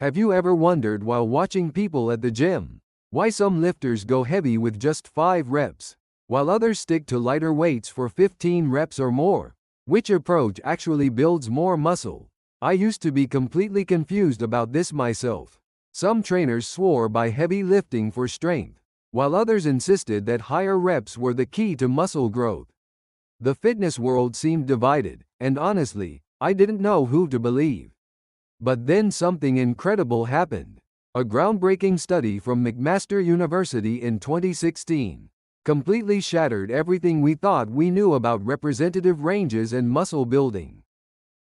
Have you ever wondered while watching people at the gym why some lifters go heavy with just 5 reps, while others stick to lighter weights for 15 reps or more? Which approach actually builds more muscle? I used to be completely confused about this myself. Some trainers swore by heavy lifting for strength, while others insisted that higher reps were the key to muscle growth. The fitness world seemed divided, and honestly, I didn't know who to believe. But then something incredible happened. A groundbreaking study from McMaster University in 2016 completely shattered everything we thought we knew about representative ranges and muscle building.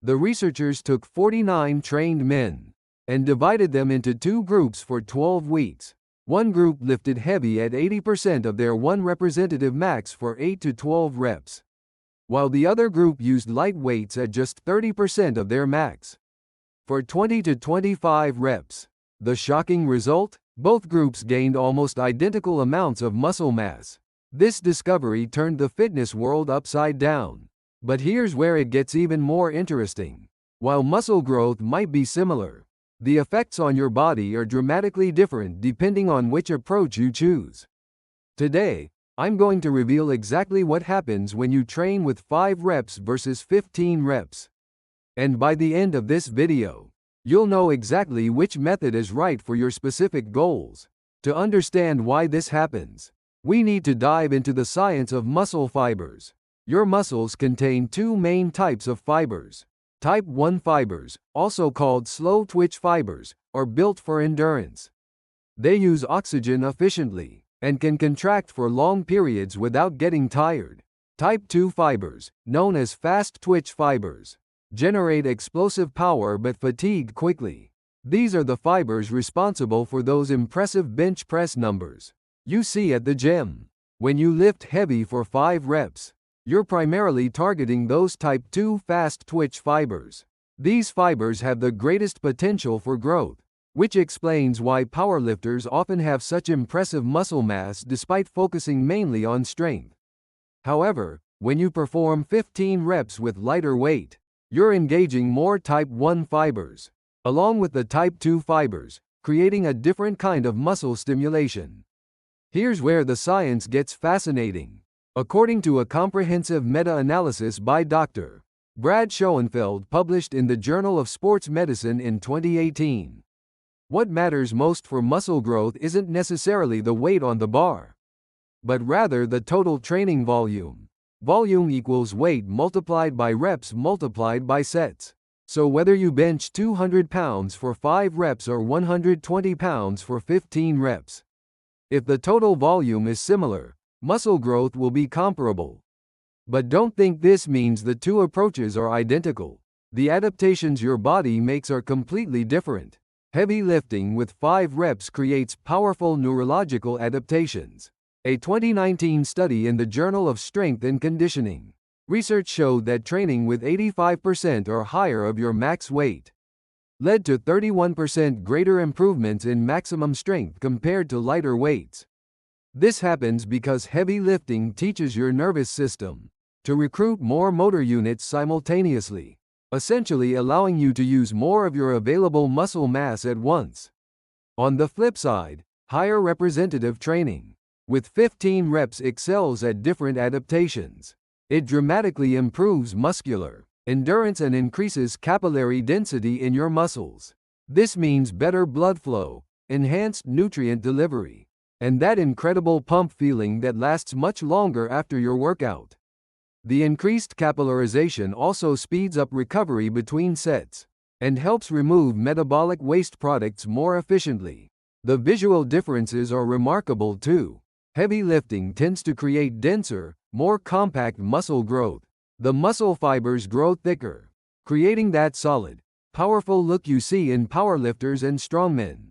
The researchers took 49 trained men and divided them into 2 groups for 12 weeks. One group lifted heavy at 80% of their one representative max for 8 to 12 reps, while the other group used light weights at just 30% of their max for 20 to 25 reps. The shocking result? Both groups gained almost identical amounts of muscle mass. This discovery turned the fitness world upside down. But here's where it gets even more interesting. While muscle growth might be similar, the effects on your body are dramatically different depending on which approach you choose. Today, I'm going to reveal exactly what happens when you train with 5 reps versus 15 reps. And by the end of this video, you'll know exactly which method is right for your specific goals. To understand why this happens, we need to dive into the science of muscle fibers. Your muscles contain 2 main types of fibers. Type 1 fibers, also called slow-twitch fibers, are built for endurance. They use oxygen efficiently and can contract for long periods without getting tired. Type 2 fibers, known as fast-twitch fibers, generate explosive power but fatigue quickly. These are the fibers responsible for those impressive bench press numbers you see at the gym. When you lift heavy for 5 reps, you're primarily targeting those type 2 fast-twitch fibers. These fibers have the greatest potential for growth, which explains why powerlifters often have such impressive muscle mass despite focusing mainly on strength. However, when you perform 15 reps with lighter weight, you're engaging more type 1 fibers, along with the type 2 fibers, creating a different kind of muscle stimulation. Here's where the science gets fascinating. According to a comprehensive meta-analysis by Dr. Brad Schoenfeld published in the Journal of Sports Medicine in 2018, what matters most for muscle growth isn't necessarily the weight on the bar, but rather the total training volume. Volume equals weight multiplied by reps multiplied by sets. So whether you bench 200 pounds for 5 reps or 120 pounds for 15 reps, if the total volume is similar, muscle growth will be comparable. But don't think this means the 2 approaches are identical. The adaptations your body makes are completely different. Heavy lifting with 5 reps creates powerful neurological adaptations. A 2019 study in the Journal of Strength and Conditioning research showed that training with 85% or higher of your max weight led to 31% greater improvements in maximum strength compared to lighter weights. This happens because heavy lifting teaches your nervous system to recruit more motor units simultaneously, essentially allowing you to use more of your available muscle mass at once. On the flip side, higher representative training with 15 reps excels at different adaptations. It dramatically improves muscular endurance and increases capillary density in your muscles. This means better blood flow, enhanced nutrient delivery, and that incredible pump feeling that lasts much longer after your workout. The increased capillarization also speeds up recovery between sets and helps remove metabolic waste products more efficiently. The visual differences are remarkable too. Heavy lifting tends to create denser, more compact muscle growth. The muscle fibers grow thicker, creating that solid, powerful look you see in powerlifters and strongmen.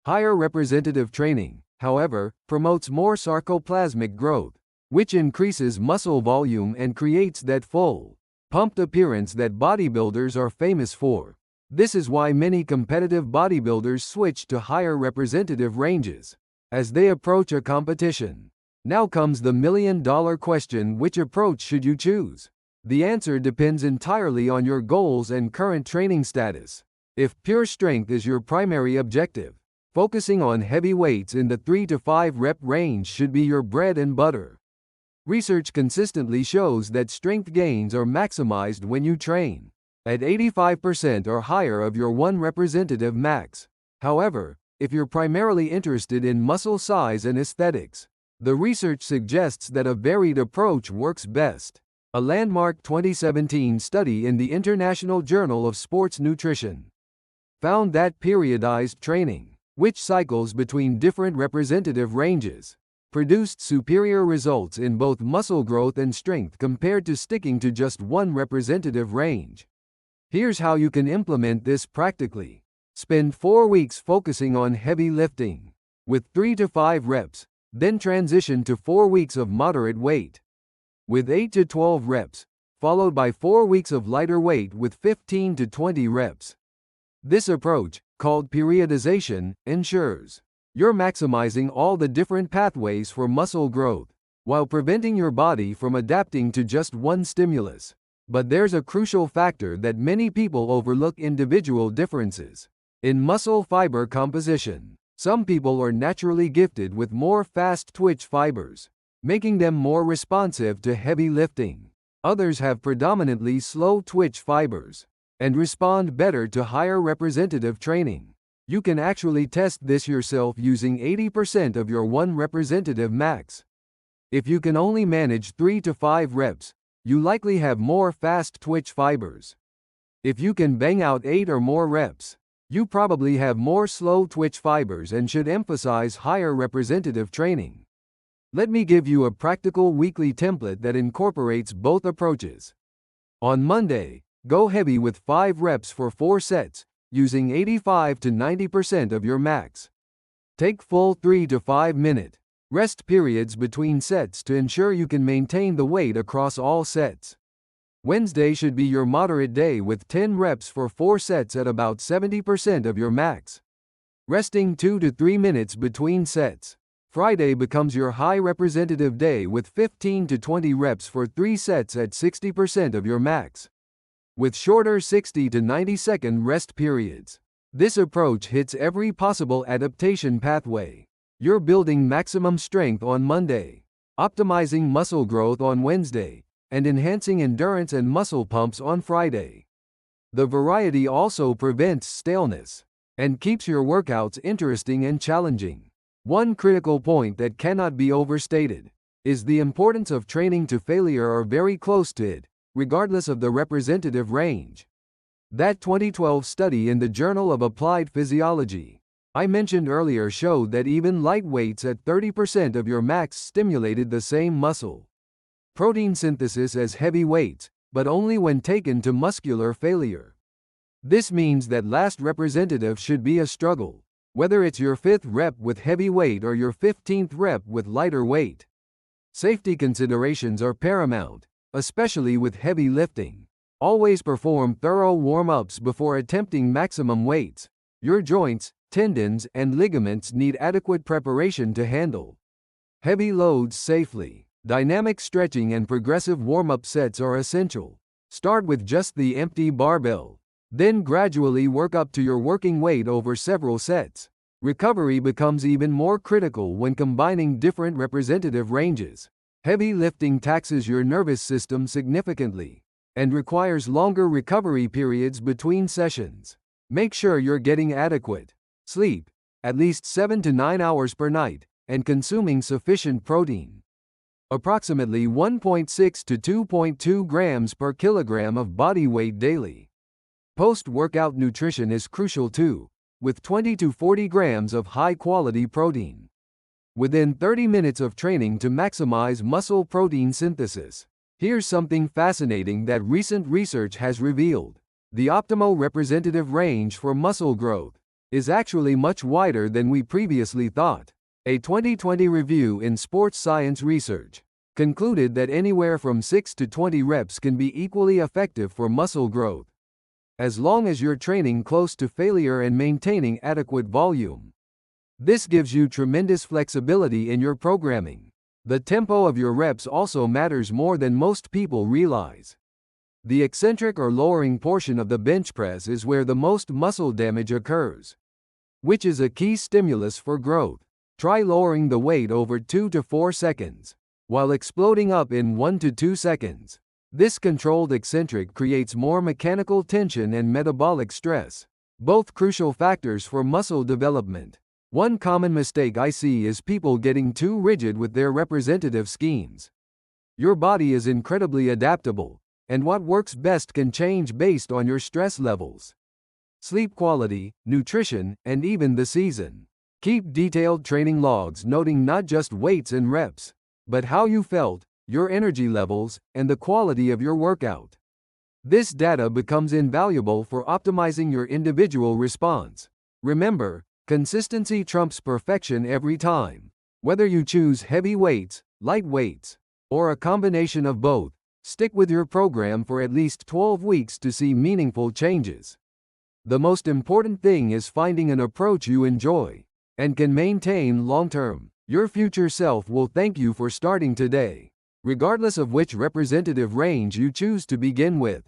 Higher representative training, however, promotes more sarcoplasmic growth, which increases muscle volume and creates that full, pumped appearance that bodybuilders are famous for. This is why many competitive bodybuilders switch to higher representative ranges as they approach a competition. Now comes the million-dollar question: which approach should you choose? The answer depends entirely on your goals and current training status. If pure strength is your primary objective, focusing on heavy weights in the 3 to 5 rep range should be your bread and butter. Research consistently shows that strength gains are maximized when you train at 85% or higher of your one representative max. However, if you're primarily interested in muscle size and aesthetics, the research suggests that a varied approach works best. A landmark 2017 study in the International Journal of Sports Nutrition found that periodized training, which cycles between different representative ranges, produced superior results in both muscle growth and strength compared to sticking to just one representative range. Here's how you can implement this practically. Spend 4 weeks focusing on heavy lifting with 3 to 5 reps, then transition to 4 weeks of moderate weight with 8 to 12 reps, followed by 4 weeks of lighter weight with 15 to 20 reps. This approach, called periodization, ensures you're maximizing all the different pathways for muscle growth, while preventing your body from adapting to just one stimulus. But there's a crucial factor that many people overlook: individual differences in muscle fiber composition. Some people are naturally gifted with more fast-twitch fibers, making them more responsive to heavy lifting. Others have predominantly slow-twitch fibers and respond better to higher representative training. You can actually test this yourself using 80% of your one representative max. If you can only manage 3 to 5 reps, you likely have more fast-twitch fibers. If you can bang out 8 or more reps, you probably have more slow-twitch fibers and should emphasize higher representative training. Let me give you a practical weekly template that incorporates both approaches. On Monday, go heavy with 5 reps for 4 sets, using 85 to 90% of your max. Take full 3 to 5 minute rest periods between sets to ensure you can maintain the weight across all sets. Wednesday should be your moderate day with 10 reps for 4 sets at about 70% of your max, resting 2 to 3 minutes between sets. Friday becomes your high representative day with 15 to 20 reps for 3 sets at 60% of your max, with shorter 60 to 90-second rest periods. This approach hits every possible adaptation pathway. You're building maximum strength on Monday, optimizing muscle growth on Wednesday, and enhancing endurance and muscle pumps on Friday. The variety also prevents staleness and keeps your workouts interesting and challenging. One critical point that cannot be overstated is the importance of training to failure or very close to it, regardless of the representative range. That 2012 study in the Journal of Applied Physiology I mentioned earlier showed that even light weights at 30% of your max stimulated the same muscle protein synthesis as heavy weights, but only when taken to muscular failure. This means that last representative should be a struggle, whether it's your 5th rep with heavy weight or your 15th rep with lighter weight. Safety considerations are paramount, especially with heavy lifting. Always perform thorough warm-ups before attempting maximum weights. Your joints, tendons, and ligaments need adequate preparation to handle heavy loads safely. Dynamic stretching and progressive warm-up sets are essential. Start with just the empty barbell, then gradually work up to your working weight over several sets. Recovery becomes even more critical when combining different representative ranges. Heavy lifting taxes your nervous system significantly and requires longer recovery periods between sessions. Make sure you're getting adequate sleep, at least 7 to 9 hours per night, and consuming sufficient protein. Approximately 1.6 to 2.2 grams per kilogram of body weight daily. Post-workout nutrition is crucial too, with 20 to 40 grams of high-quality protein within 30 minutes of training to maximize muscle protein synthesis. Here's something fascinating that recent research has revealed. The optimal representative range for muscle growth is actually much wider than we previously thought. A 2020 review in Sports Science Research concluded that anywhere from 6 to 20 reps can be equally effective for muscle growth, as long as you're training close to failure and maintaining adequate volume. This gives you tremendous flexibility in your programming. The tempo of your reps also matters more than most people realize. The eccentric or lowering portion of the bench press is where the most muscle damage occurs, which is a key stimulus for growth. Try lowering the weight over 2 to 4 seconds, while exploding up in 1 to 2 seconds. This controlled eccentric creates more mechanical tension and metabolic stress, both crucial factors for muscle development. One common mistake I see is people getting too rigid with their representative schemes. Your body is incredibly adaptable, and what works best can change based on your stress levels, sleep quality, nutrition, and even the season. Keep detailed training logs noting not just weights and reps, but how you felt, your energy levels, and the quality of your workout. This data becomes invaluable for optimizing your individual response. Remember, consistency trumps perfection every time. Whether you choose heavy weights, light weights, or a combination of both, stick with your program for at least 12 weeks to see meaningful changes. The most important thing is finding an approach you enjoy and can maintain long-term. Your future self will thank you for starting today, regardless of which representative range you choose to begin with.